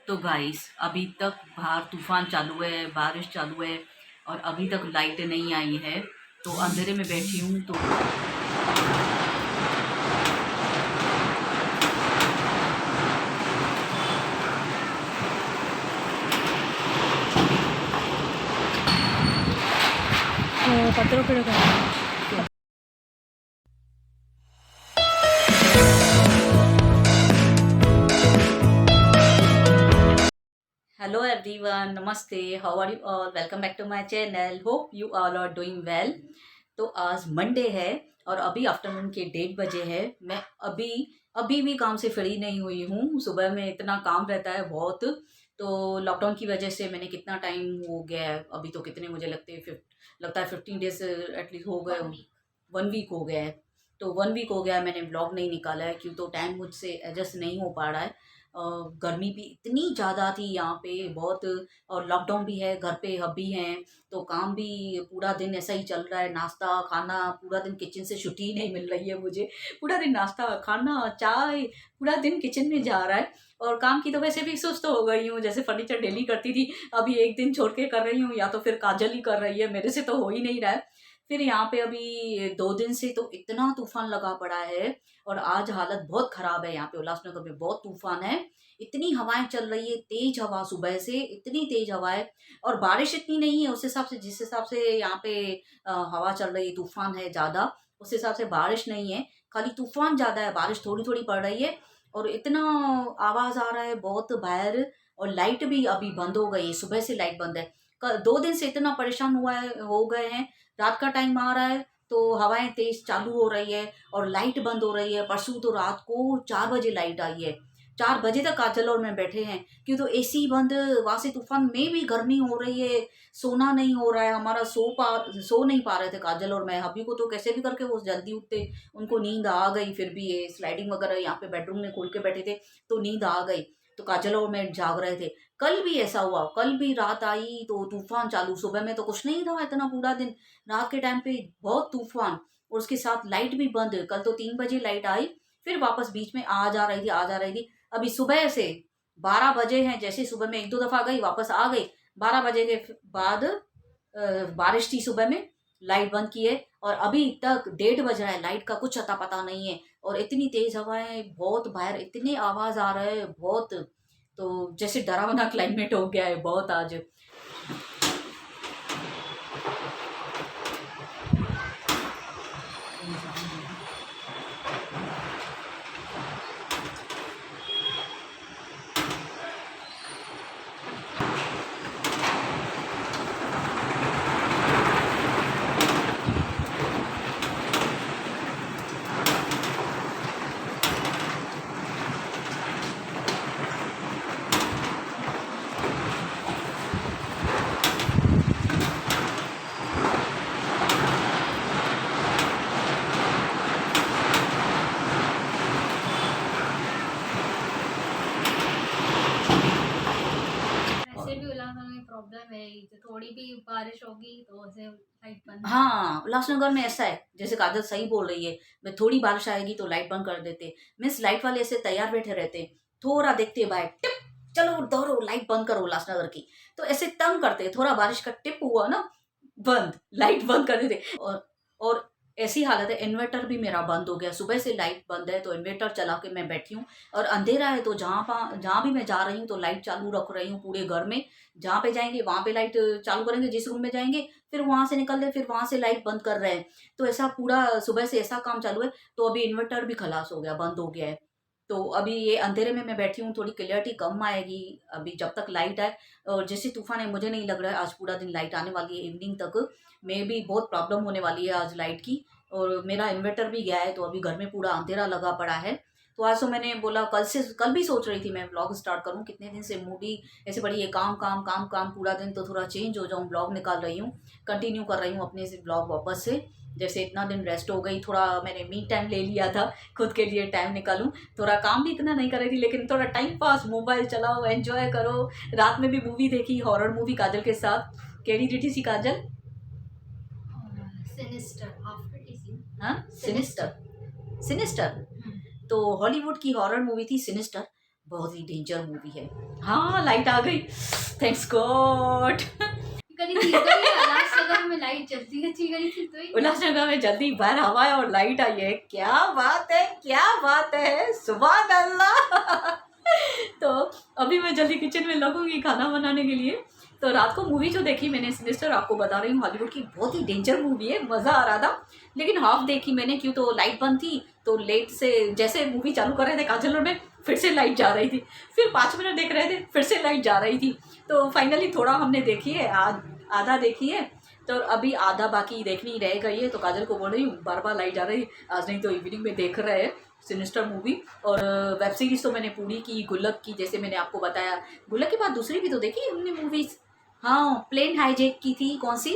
तो गाइस अभी तक बाहर तूफान चालू है, बारिश चालू है और अभी तक लाइट नहीं आई है। तो अंधेरे में बैठी हूँ। तो पत्रों पे रखा है। हेलो एवरीवन, नमस्ते, how are you all, welcome back to my channel, hope you all are doing well. तो आज मंडे है और अभी आफ्टरनून के 1:30 बजे है। मैं अभी अभी भी काम से फ्री नहीं हुई हूँ। सुबह में इतना काम रहता है बहुत। तो लॉकडाउन की वजह से मैंने कितना टाइम हो गया है, अभी तो कितने मुझे लगता है 15 डेज एटलीस्ट हो गए, 1 वीक हो गया है। तो 1 वीक हो गया है मैंने ब्लॉग नहीं निकाला है, क्यों तो टाइम मुझसे एडजस्ट नहीं हो पा रहा है। गर्मी भी इतनी ज़्यादा थी यहाँ पे बहुत, और लॉकडाउन भी है, घर पे हब्बी हैं। तो काम भी पूरा दिन ऐसा ही चल रहा है, नाश्ता खाना, पूरा दिन किचन से छुट्टी ही नहीं मिल रही है मुझे। पूरा दिन नाश्ता खाना चाय, पूरा दिन किचन में जा रहा है। और काम की तो वैसे भी सुस्त हो गई हूँ, जैसे फर्नीचर डेली करती थी, अभी एक दिन छोड़ के कर रही हूँ, या तो फिर काजल ही कर रही है, मेरे से तो हो ही नहीं रहा है। फिर यहाँ पे अभी 2 दिन से तो इतना तूफान लगा पड़ा है, और आज हालत बहुत खराब है। यहाँ पे उल्लासनगर में बहुत तूफान है, इतनी हवाएं चल रही है, तेज हवा, सुबह से इतनी तेज हवा है। और बारिश इतनी नहीं है उस हिसाब से, जिस हिसाब से यहाँ पे हवा चल रही है, तूफान है ज्यादा, उस हिसाब से बारिश नहीं है। खाली तूफान ज्यादा है, बारिश थोड़ी थोड़ी पड़ रही है। और इतना आवाज आ रहा है बहुत बाहर। और लाइट भी अभी बंद हो गई है, सुबह से लाइट बंद है। 2 दिन से इतना परेशान हो गए हैं। रात का टाइम आ रहा है तो हवाएं तेज चालू हो रही है और लाइट बंद हो रही है। परसों तो रात को 4 बजे लाइट आई है, 4 बजे तक काजल और मैं बैठे हैं, क्यों तो एसी बंद। वहां से तूफान में भी गर्मी हो रही है, सोना नहीं हो रहा है हमारा। सो नहीं पा रहे थे काजल और मैं। हबी को तो कैसे भी करके वो जल्दी उठते, उनको नींद आ गई। फिर भी ये स्लाइडिंग वगैरह यहाँ पे बेडरूम में खोल के बैठे थे, तो नींद आ गई। तो काजल और मैं जाग रहे थे। कल भी ऐसा हुआ, कल भी रात आई तो तूफान चालू। सुबह में तो कुछ नहीं था इतना, पूरा दिन रात के टाइम पे बहुत तूफान, और उसके साथ लाइट भी बंद। कल तो 3 बजे लाइट आई, फिर वापस बीच में आ जा रही थी, आ जा रही थी। अभी सुबह से 12 बजे हैं, जैसे सुबह में 1-2 दफा गई, वापस आ गई। 12 बजे के बाद बारिश थी सुबह में, लाइट बंद की है। और अभी तक 1:30 बज रहा है, लाइट का कुछ अता पता नहीं है। और इतनी तेज हवाएं, बहुत बाहर इतने आवाज आ रहे हैं बहुत। तो जैसे डरावना क्लाइमेट हो गया है बहुत आज। ऐसे भी उल्लासनगर में प्रॉब्लम है ही, तो थोड़ी भी बारिश होगी तो ऐसे लाइट बंद। हाँ, उल्लासनगर में ऐसा है, जैसे काजल सही बोल रही है। मैं थोड़ी बारिश आएगी तो लाइट बंद कर देते, मीन्स लाइट वाले ऐसे तैयार बैठे रहते, थोड़ा देखते बाय टिप, चलो दौड़ो लाइट बंद करो उल्लासनगर की। तो ऐसे तंग करते, थोड़ा बारिश का टिप हुआ ना, बंद, लाइट बंद कर देते। और ऐसी हालत है, इन्वर्टर भी मेरा बंद हो गया, सुबह से लाइट बंद है, तो इन्वर्टर चला के मैं बैठी हूँ। और अंधेरा है, तो जहाँ भी मैं जा रही हूँ तो लाइट चालू रख रही हूँ पूरे घर में। जहाँ पे जाएंगे वहां पे लाइट चालू करेंगे, जिस रूम में जाएंगे फिर वहां से निकल रहे, फिर वहां से लाइट बंद कर रहे हैं। तो ऐसा पूरा सुबह से ऐसा काम चालू है। तो अभी इन्वर्टर भी खलास हो गया, बंद हो गया है। तो अभी ये अंधेरे में मैं बैठी हूँ, थोड़ी क्लियरिटी कम आएगी अभी जब तक लाइट आए। और जैसे तूफान है, मुझे नहीं लग रहा है आज पूरा दिन लाइट आने वाली है, इवनिंग तक में भी बहुत प्रॉब्लम होने वाली है आज लाइट की। और मेरा इन्वर्टर भी गया है, तो अभी घर में पूरा अंधेरा लगा पड़ा है। तो आज तो मैंने बोला, कल भी सोच रही थी मैं ब्लॉग स्टार्ट करूं, कितने दिन से मूडी ऐसे पड़ी है, काम काम काम काम पूरा दिन, तो थोड़ा चेंज हो जाऊं, ब्लॉग निकाल रही हूँ, कंटिन्यू कर रही हूँ अपने से ब्लॉग वापस से। जैसे इतना दिन रेस्ट हो गई, थोड़ा मैंने मी टाइम ले लिया था, खुद के लिए टाइम निकालूं। थोड़ा काम भी इतना नहीं कर रही थी, लेकिन थोड़ा टाइम पास, मोबाइल चलाओ, एंजॉय करो। रात में भी मूवी देखी, हॉरर मूवी काजल के साथ। केड़ी डिठी सी काजल? सिनिस्टर आफ्टर टीसी। हाँ, सिनिस्टर। Sinister hmm. तो हॉलीवुड की हॉरर मूवी थी सिनिस्टर। बहुत ही डेंजर मूवी है। हाँ लाइट आ गई, थैंक्स गॉड। उल्लासनगर में लाइट जल्दी अच्छी गई थी तो उल्लासनगर में जल्दी बाहर हवा है और लाइट आई है, क्या बात है, क्या बात है, सुभान अल्लाह। तो अभी मैं जल्दी किचन में लगूंगी खाना बनाने के लिए। तो रात को मूवी जो देखी मैंने सिनिस्टर, आपको बता रही हूँ हॉलीवुड की, बहुत ही डेंजर मूवी है, मज़ा आ रहा था। लेकिन हाफ देखी मैंने, क्यों तो लाइट बंद थी, तो लेट से जैसे मूवी चालू कर रहे थे काजल रोड में, फिर से लाइट जा रही थी, फिर 5 मिनट देख रहे थे, फिर से लाइट जा रही थी। तो फाइनली थोड़ा हमने देखी है, आधा देखी है, तो अभी आधा बाकी देखनी रह गई है। तो काजल को बोल रही हूँ बार बार लाइट जा रही है, आज नहीं तो इवनिंग में देख रहे हैं सिनिस्टर मूवी। और वेब सीरीज़ तो मैंने पूरी की, गुल्लक की, जैसे मैंने आपको बताया। गुल्लक के बाद दूसरी भी तो देखी हमने मूवीज़। हाँ, प्लेन हाईजैक की थी, कौन सी?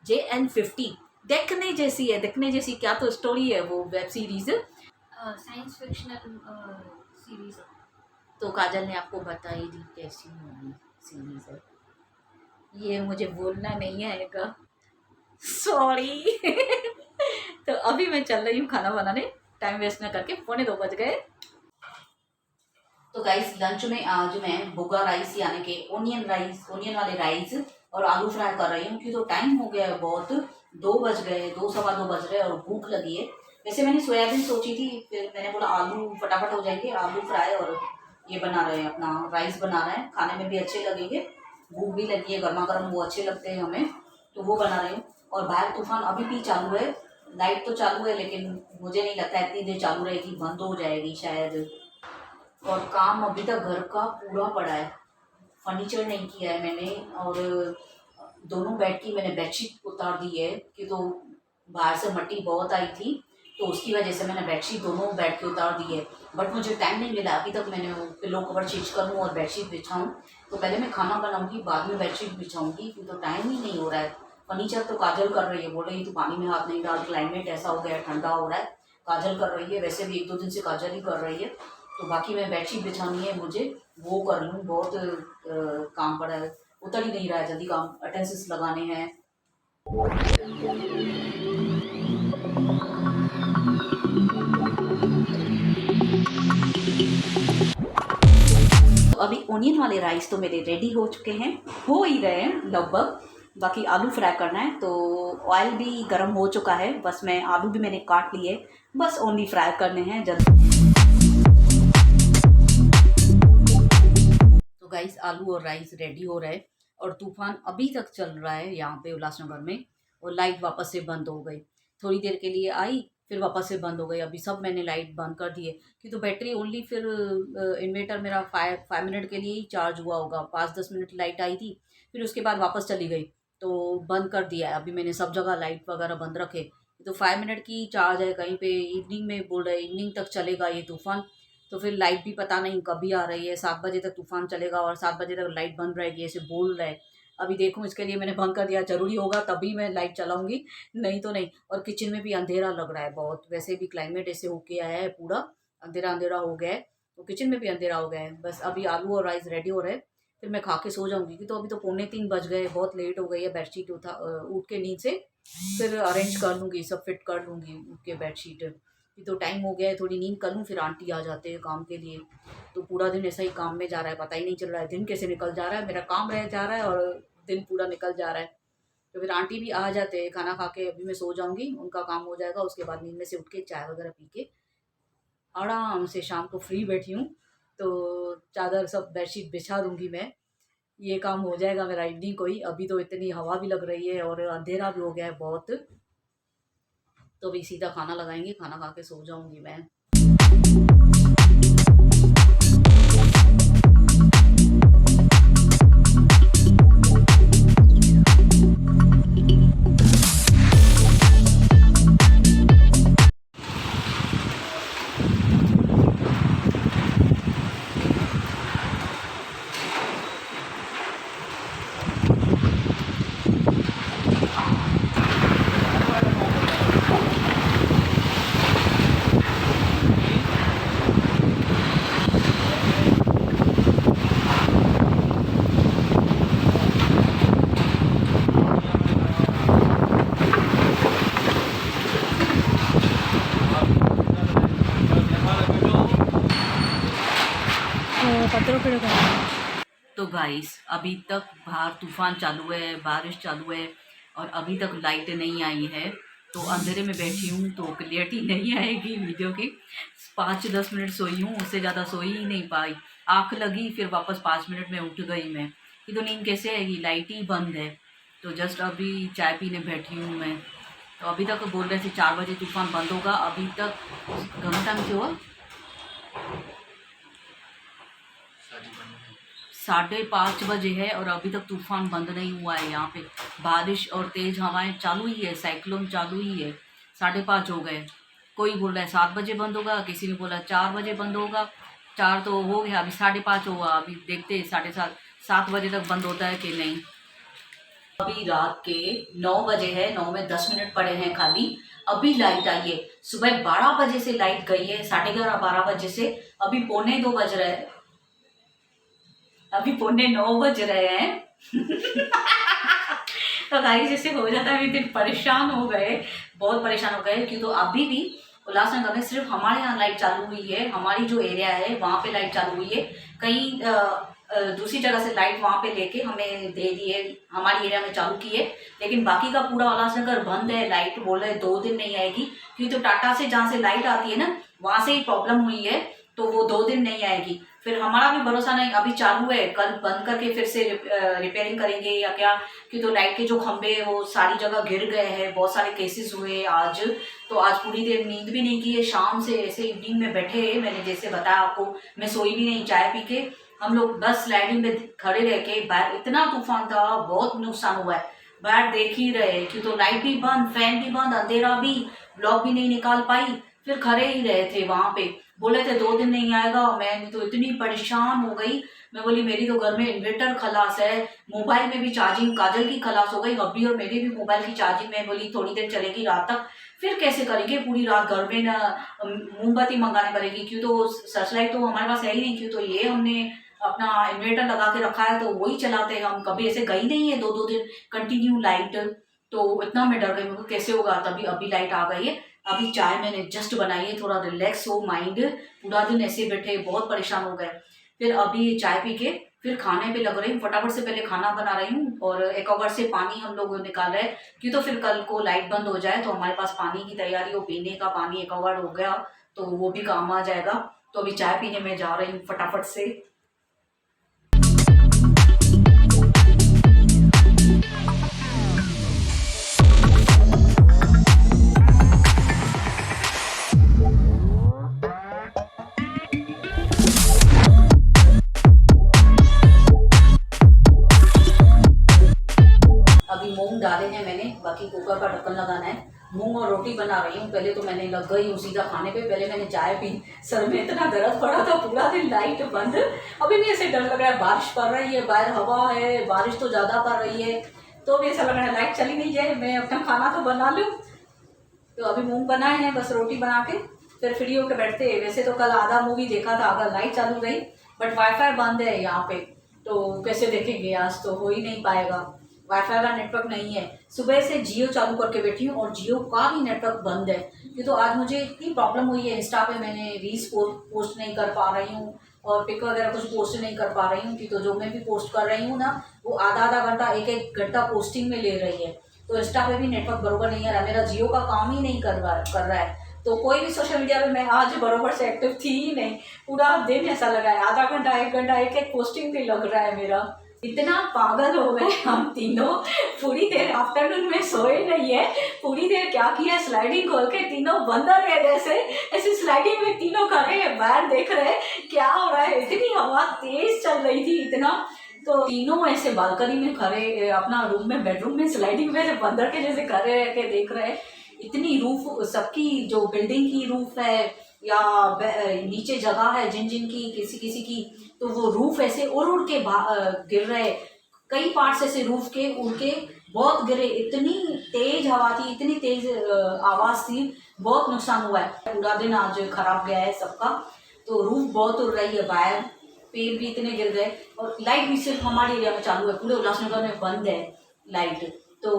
JL50 देखने जैसी है, देखने जैसी। क्या तो स्टोरी है वो web series, science fictional series. तो काजल ने आपको बताई दी कैसी मूवी सीरीज है, ये मुझे बोलना नहीं आएगा, सॉरी। तो अभी मैं चल रही हूँ खाना बनाने, टाइम वेस्ट ना करके, 2:45 बज गए। तो गाइस लंच में आज मैं भुगा राइस यानी कि ओनियन राइस, ओनियन वाले राइस और आलू फ्राई कर रही हूँ, क्योंकि तो टाइम हो गया है बहुत, 2 बज गए, 2 सवा 2 बज रहे और भूख लगी है। वैसे मैंने सोयाबीन सोची थी, फिर मैंने बोला आलू फटाफट हो जाएंगे, आलू फ्राई और ये बना रहे हैं अपना राइस बना रहे हैं, खाने में भी अच्छे लगेंगे, भूख भी लगी है, गर्मा गर्म वो अच्छे लगते हैं हमें, तो वो बना रही हूँ। और बाहर तूफान अभी भी चालू है, लाइट तो चालू है लेकिन मुझे नहीं लगता इतनी देर चालू रहेगी, बंद हो जाएगी शायद। और काम अभी तक घर का पूरा पड़ा है, फर्नीचर नहीं किया है मैंने, और दोनों बेड की मैंने बेडशीट उतार दी है, कि तो बाहर से मिट्टी बहुत आई थी, तो उसकी वजह से मैंने बेडशीट दोनों बेड की उतार दी है। बट मुझे टाइम नहीं मिला अभी तक, मैंने वो पिलो कवर चेंज करूँ और बेडशीट बिछाऊँ, तो पहले मैं खाना बनाऊँगी, बाद में बेडशीट बिछाऊँगी, क्योंकि तो टाइम ही नहीं हो रहा है। फर्नीचर तो काजल कर रही है, बोल रही तो पानी में हाथ नहीं डाल, क्लाइमेट ऐसा हो गया है, ठंडा हो रहा है, काजल कर रही है, वैसे भी 1-2 दिन से काजल ही कर रही है। तो बाकी मैं बेडशीट बिछानी है मुझे, वो कर लूँ, बहुत काम पड़ा है, उतर ही नहीं रहा है जल्दी काम, अटेंसेस लगाने हैं। तो अभी ओनियन वाले राइस तो मेरे रेडी हो चुके हैं, हो ही रहे हैं लगभग, बाकी आलू फ्राई करना है। तो ऑयल भी गर्म हो चुका है, बस मैं आलू भी मैंने काट लिए, बस ओनली फ्राई करने हैं जल्दी। तो गाइस आलू और राइस रेडी हो रहा है, और तूफान अभी तक चल रहा है यहाँ पे उल्लासनगर में, और लाइट वापस से बंद हो गई, थोड़ी देर के लिए आई फिर वापस से बंद हो गई। अभी सब मैंने लाइट बंद कर दी है, कि तो बैटरी ओनली, फिर इन्वर्टर मेरा 5 मिनट के लिए ही चार्ज हुआ होगा, 5-10 मिनट लाइट आई थी, फिर उसके बाद वापस चली गई, तो बंद कर दिया है। अभी मैंने सब जगह लाइट वगैरह बंद रखे, तो 5 मिनट की चार्ज है, कहीं पे इवनिंग में बोल रहे इवनिंग तक चलेगा ये तूफान। तो फिर लाइट भी पता नहीं कभी आ रही है, 7 बजे तक तूफान चलेगा और 7 बजे तक लाइट बंद रहेगी, ऐसे बोल रहे हैं। अभी देखूँ, इसके लिए मैंने बंद कर दिया, ज़रूरी होगा तभी मैं लाइट चलाऊंगी, नहीं तो नहीं। और किचन में भी अंधेरा लग रहा है बहुत, वैसे भी क्लाइमेट ऐसे होके आया है, पूरा अंधेरा अंधेरा हो गया है, तो किचन में भी अंधेरा हो गया है। बस अभी आलू और राइस रेडी हो रहे हैं, फिर मैं खा के सो जाऊंगी, कि तो अभी तो 2:45 बज गए, बहुत लेट हो गई है। बेडशीट उठ के नींद से फिर अरेंज कर लूँगी, सब फिट कर लूँगी उठ के बेडशीट, कि तो टाइम हो गया है, थोड़ी नींद कर लूँ, फिर आंटी आ जाते हैं काम के लिए। तो पूरा दिन ऐसा ही काम में जा रहा है, पता ही नहीं चल रहा है दिन कैसे निकल जा रहा है, मेरा काम रह जा रहा है और दिन पूरा निकल जा रहा है। तो फिर आंटी भी आ जाते हैं, खाना खा के अभी मैं सो जाऊंगी, उनका काम हो जाएगा, उसके बाद नींद में से उठ के चाय वगैरह पी के आराम से शाम को फ्री बैठी हूँ, तो चादर सब बेडशीट बिछा दूंगी मैं, ये काम हो जाएगा मेरा इवनिंग को ही। अभी तो इतनी हवा भी लग रही है और अंधेरा भी हो गया है बहुत, तो अभी सीधा खाना लगाएंगे, खाना खा के सो जाऊंगी मैं। पत्थरों पे तो गाइस अभी तक बाहर तूफान चालू है, बारिश चालू है और अभी तक लाइट नहीं आई है। तो अंधेरे में बैठी हूँ तो क्लियरिटी नहीं आएगी वीडियो की। 5-10 मिनट सोई हूँ, उससे ज़्यादा सोई ही नहीं पाई। आँख लगी फिर वापस 5 मिनट में उठ गई मैं। ये तो नींद कैसे आएगी, लाइट ही बंद है। तो जस्ट अभी चाय पीने बैठी हूँ मैं। तो अभी तक बोल रहे थे 4 बजे तूफान बंद होगा, अभी तक घंटा में हुआ 5:30 बजे है और अभी तक तूफान बंद नहीं हुआ है। यहाँ पे बारिश और तेज हवाएं चालू ही है, साइक्लोन चालू ही है। 5:30 हो गए। कोई बोल रहा है 7 बजे बंद होगा, किसी ने बोला 4 बजे बंद होगा। 4 तो हो गया, अभी 5:30 हुआ। अभी देखते हैं 7:30 7 बजे तक बंद होता है कि नहीं। अभी रात के 9 बजे है, 9 में 10 मिनट पड़े हैं खाली। अभी लाइट आई है। सुबह 12 बजे से लाइट गई है, 11:30-12 बजे से। अभी 8:45 बज रहे हैं, अभी 8:45 बज रहे हैं। तो गाइस जैसे हो जाता है, अभी दिन परेशान हो गए, बहुत परेशान हो गए। क्यों तो अभी भी उल्लासनगर में सिर्फ हमारे यहाँ लाइट चालू हुई है। हमारी जो एरिया है वहाँ पे लाइट चालू हुई है। कहीं दूसरी जगह से लाइट वहाँ पे लेके हमें दे दी है, हमारी एरिया में चालू की है। लेकिन बाकी का पूरा उल्लासनगर बंद है। लाइट बोल रहे 2 दिन नहीं आएगी, क्योंकि तो टाटा से जहाँ से लाइट आती है ना, वहाँ से ही प्रॉब्लम हुई है। तो वो 2 दिन नहीं आएगी। फिर हमारा भी भरोसा नहीं, अभी चालू है, कल बंद करके फिर से रिपेयरिंग करेंगे या क्या। कि तो लाइट के जो खंभे हैं वो सारी जगह गिर गए हैं, बहुत सारे केसेस हुए आज। तो आज पूरी देर नींद भी नहीं की है, शाम से ऐसे इवनिंग में बैठे। मैंने जैसे बताया आपको, मैं सोई भी नहीं, चाय पी के हम लोग बस स्लाइडिंग में खड़े रह के। बाहर इतना तूफान था, बहुत नुकसान हुआ है। बाहर देख ही रहे कि तो लाइट भी बंद, फैन भी बंद, अंधेरा भी, ब्लॉग भी नहीं निकाल पाई। फिर खड़े ही रहे थे वहां पे, बोले थे 2 दिन नहीं आएगा। मैं तो इतनी परेशान हो गई। मैं बोली मेरी तो घर में इन्वर्टर खलास है, मोबाइल में भी चार्जिंग, काजल की खलास हो गई, हब्बी और मेरी भी मोबाइल की चार्जिंग। मैं बोली थोड़ी देर चलेगी रात तक, फिर कैसे करेंगे पूरी रात घर में ना। मोमबत्ती मंगानी पड़ेगी, क्यों तो सर्च लाइट तो हमारे पास है ही नहीं। क्यों तो ये हमने अपना इन्वर्टर लगा के रखा है, तो वही चलाते हैं हम। कभी ऐसे गई नहीं है 2-2 दिन कंटिन्यू लाइट। तो इतना मैं डर गई, मेरे को कैसे होगा। तभी अभी लाइट आ गई है। अभी चाय मैंने जस्ट बनाई है, थोड़ा रिलैक्स हो माइंड। पूरा दिन ऐसे बैठे बहुत परेशान हो गए। फिर अभी चाय पी के फिर खाने पे लग रही हूँ। फटाफट से पहले खाना बना रही हूँ और एक्वागार्ड से पानी हम लोग निकाल रहे हैं। क्यों तो फिर कल को लाइट बंद हो जाए तो हमारे पास पानी की तैयारी हो, पीने का पानी एक्वागार्ड हो गया तो वो भी काम आ जाएगा। तो अभी चाय पीने में जा रही हूँ फटाफट से। अभी मूंग डाले हैं मैंने, बाकी कुकर का ढक्कन लगाना है। मूंग और रोटी बना रही हूँ। पहले तो मैंने लग गई हूँ सीधा खाने पे। पहले मैंने चाय पी, सर में इतना दर्द पड़ा था, पूरा दिन लाइट बंद। अभी भी ऐसे डर लग रहा है, बारिश पड़ रही है, बाहर हवा है, बारिश तो ज़्यादा पड़ रही है। तो भी ऐसा लग रहा है लाइट चली नहीं जाए, मैं अपना खाना तो बना लूँ। तो अभी मूंग बनाए हैं, बस रोटी बना के फिर फ्री होकर बैठते हैं। वैसे तो कल आधा मूवी देखा था अगर लाइट चालू रही, बट वाईफाई बंद है यहाँ पे, तो कैसे देखेंगे। आज तो हो ही नहीं पाएगा, वाईफाई का नेटवर्क नहीं है। सुबह से जियो चालू करके बैठी हूँ और जियो का भी नेटवर्क बंद है। क्योंकि तो आज मुझे इतनी प्रॉब्लम हुई है, इंस्टा पे मैंने रील्स पोस्ट नहीं कर पा रही हूँ और पिक वगैरह कुछ पोस्ट नहीं कर पा रही हूँ। कि तो जो मैं भी पोस्ट कर रही हूँ ना, वो आधा आधा घंटा, एक एक घंटा पोस्टिंग में ले रही है। तो इंस्टा पे भी नेटवर्क बरोबर नहीं आ रहा, मेरा जियो का काम ही नहीं कर रहा है। तो कोई भी सोशल मीडिया पे मैं आज बरोबर से एक्टिव थी ही नहीं। पूरा दिन ऐसा लगा है, आधा घंटा 1 घंटा एक एक पोस्टिंग पे लग रहा है मेरा। इतना पागल हो गए हम तीनों। पूरी देर आफ्टरनून में सोए नहीं है, पूरी देर क्या किया, स्लाइडिंग खोल के तीनों बंदर है जैसे ऐसे स्लाइडिंग में तीनों खड़े हैं, बाहर देख रहे क्या हो रहा है। इतनी हवा तेज चल रही थी इतना, तो तीनों ऐसे बालकनी में खड़े अपना रूम में, बेडरूम में स्लाइडिंग में बंदर के जैसे खड़े रह के देख रहे। इतनी रूफ सबकी, जो बिल्डिंग की रूफ है या नीचे जगह है जिन जिन की, किसी किसी की, तो वो रूफ ऐसे उड़ उड़ के गिर रहे। कई पार्ट्स ऐसे रूफ के उड़ के बहुत गिरे। इतनी तेज हवा थी, इतनी तेज आवाज थी, बहुत नुकसान हुआ है। पूरा दिन आज खराब गया है सबका। तो रूफ बहुत उड़ रही है, बाहर पेड़ भी इतने गिर गए। और लाइट भी सिर्फ हमारे एरिया में चालू है, पूरे उल्लासनगर में बंद है लाइट। तो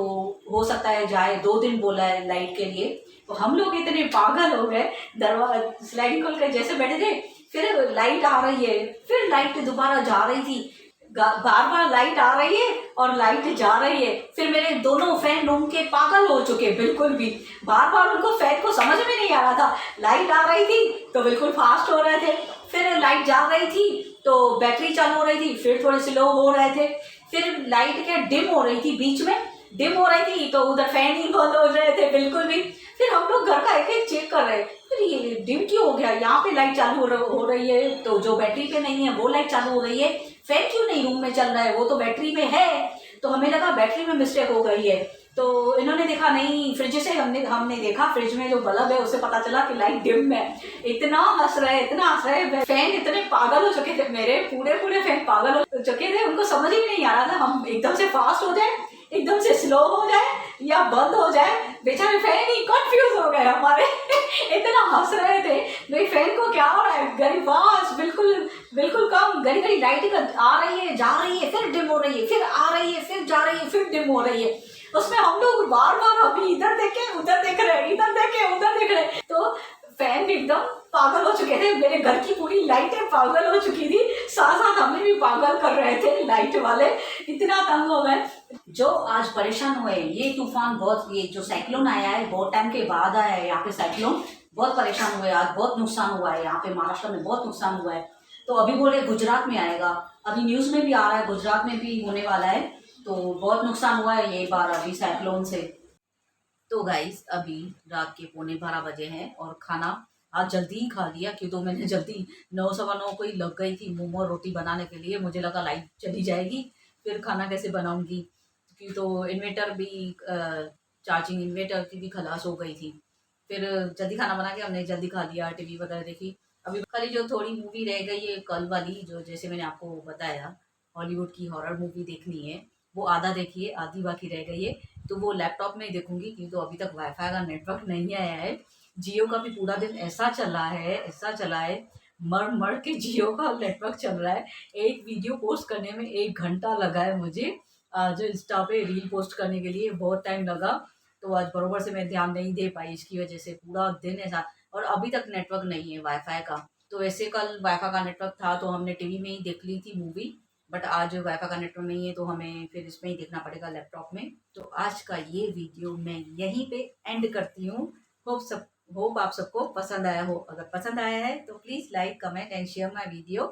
हो सकता है जाए, 2 दिन बोला है लाइट के लिए। तो हम लोग इतने पागल हो गए, दरवाजा स्लाइडिंग खोल कर जैसे बैठे थे, फिर लाइट आ रही है, फिर लाइट दोबारा जा रही थी, बार बार लाइट आ रही है और लाइट जा रही है। फिर मेरे दोनों फैन रूम के पागल हो चुके, बिल्कुल भी बार बार उनको फैन को समझ में नहीं आ रहा था। लाइट आ रही थी तो बिल्कुल फास्ट हो रहे थे, फिर लाइट जा रही थी तो बैटरी चालू हो रही थी, फिर थोड़े स्लो हो रहे थे, फिर लाइट क्या डिम हो रही थी, बीच में डिम हो रही थी तो उधर फैन ही बंद हो रहे थे बिल्कुल भी। फिर हम लोग घर का एक एक चेक कर रहे, फिर ये डिम क्यों हो गया, यहाँ पे लाइट चालू हो रही है तो जो बैटरी पे नहीं है वो लाइट चालू हो रही है, फैन क्यों नहीं रूम में चल रहा है, वो तो बैटरी में है। तो हमें लगा बैटरी में मिस्टेक हो गई है। तो इन्होंने देखा नहीं, फ्रिज से हमने देखा फ्रिज में जो बल्ब है उससे पता चला कि लाइट डिम है। इतना हंस रहे, फैन इतने पागल हो चुके थे, मेरे पूरे पूरे फैन पागल हो चुके थे, उनको समझ ही नहीं आ रहा था हम एकदम से फास्ट हो जाए, एकदम से स्लो हो जाए या बंद हो जाए। बेचारे फैन ही कंफ्यूज हो गए हमारे इतना हंस रहे थे, मेरे फैन को क्या हो रहा है, गरी फास्ट बिल्कुल बिल्कुल कम, गरी गरी लाइट आ रही है जा रही है, फिर डिम हो रही है, फिर आ रही है, फिर जा रही है, फिर डिम हो रही है। उसमें हम लोग बार बार अभी इधर देखे उधर देख रहे, इधर देखे उधर देख रहे, तो फैन भी एकदम पागल हो चुके थे, मेरे घर की पूरी लाइटें पागल हो चुकी थी, साथ साथ हमें भी पागल कर रहे थे लाइट वाले, इतना तंग हो गए। जो आज परेशान हुए ये तूफान, बहुत ये जो साइक्लोन आया है बहुत टाइम के बाद आया है यहाँ पे साइक्लोन, बहुत परेशान हुए आज, बहुत नुकसान हुआ है यहाँ पे महाराष्ट्र में, बहुत नुकसान हुआ है। तो अभी बोले गुजरात में आएगा, अभी न्यूज़ में भी आ रहा है गुजरात में भी होने वाला है, तो बहुत नुकसान हुआ है ये बार अभी साइक्लोन से। तो गाइस अभी रात के 11:15 बजे हैं और खाना आज जल्दी ही खा लिया, क्यों तो मैंने जल्दी 9 सवा 9 को ही लग गई थी मोमो रोटी बनाने के लिए, मुझे लगा लाइट चली जाएगी फिर खाना कैसे बनाऊंगी, क्यों तो इन्वेटर भी चार्जिंग इन्वेटर की भी खलास हो गई थी। फिर जल्दी खाना बना के हमने जल्दी खा लिया, टीवी वगैरह देखी। अभी खाली जो थोड़ी मूवी रह गई है कल वाली, जो जैसे मैंने आपको बताया हॉलीवुड की हॉरर मूवी देखनी है, वो आधा देखी है, आधी बाकी रह गई है। तो वो लैपटॉप में ही देखूंगी, क्योंकि तो अभी तक वाईफाई का नेटवर्क नहीं आया है। जियो का भी पूरा दिन ऐसा चला है, मर मर के जियो का नेटवर्क चल रहा है। एक वीडियो पोस्ट करने में 1 घंटा लगा है मुझे, आज इंस्टा पे रील पोस्ट करने के लिए बहुत टाइम लगा। तो आज बरोबर से मैं ध्यान नहीं दे पाई, इसकी वजह से पूरा दिन ऐसा, और अभी तक नेटवर्क नहीं है वाईफाई का। तो वैसे कल वाईफाई का नेटवर्क था तो हमने टीवी में ही देख ली थी मूवी, बट आज वाईफाई का नेटवर्क नहीं है तो हमें फिर इसमें ही देखना पड़ेगा लैपटॉप में। तो आज का ये वीडियो मैं यहीं पे एंड करती हूँ। होप आप सबको पसंद आया हो, अगर पसंद आया है तो please like comment and share my video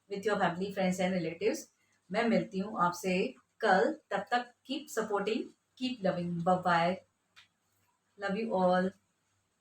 with your family friends and relatives. मैं मिलती हूँ आपसे कल, तब तक keep supporting, keep loving, bye bye, love you all.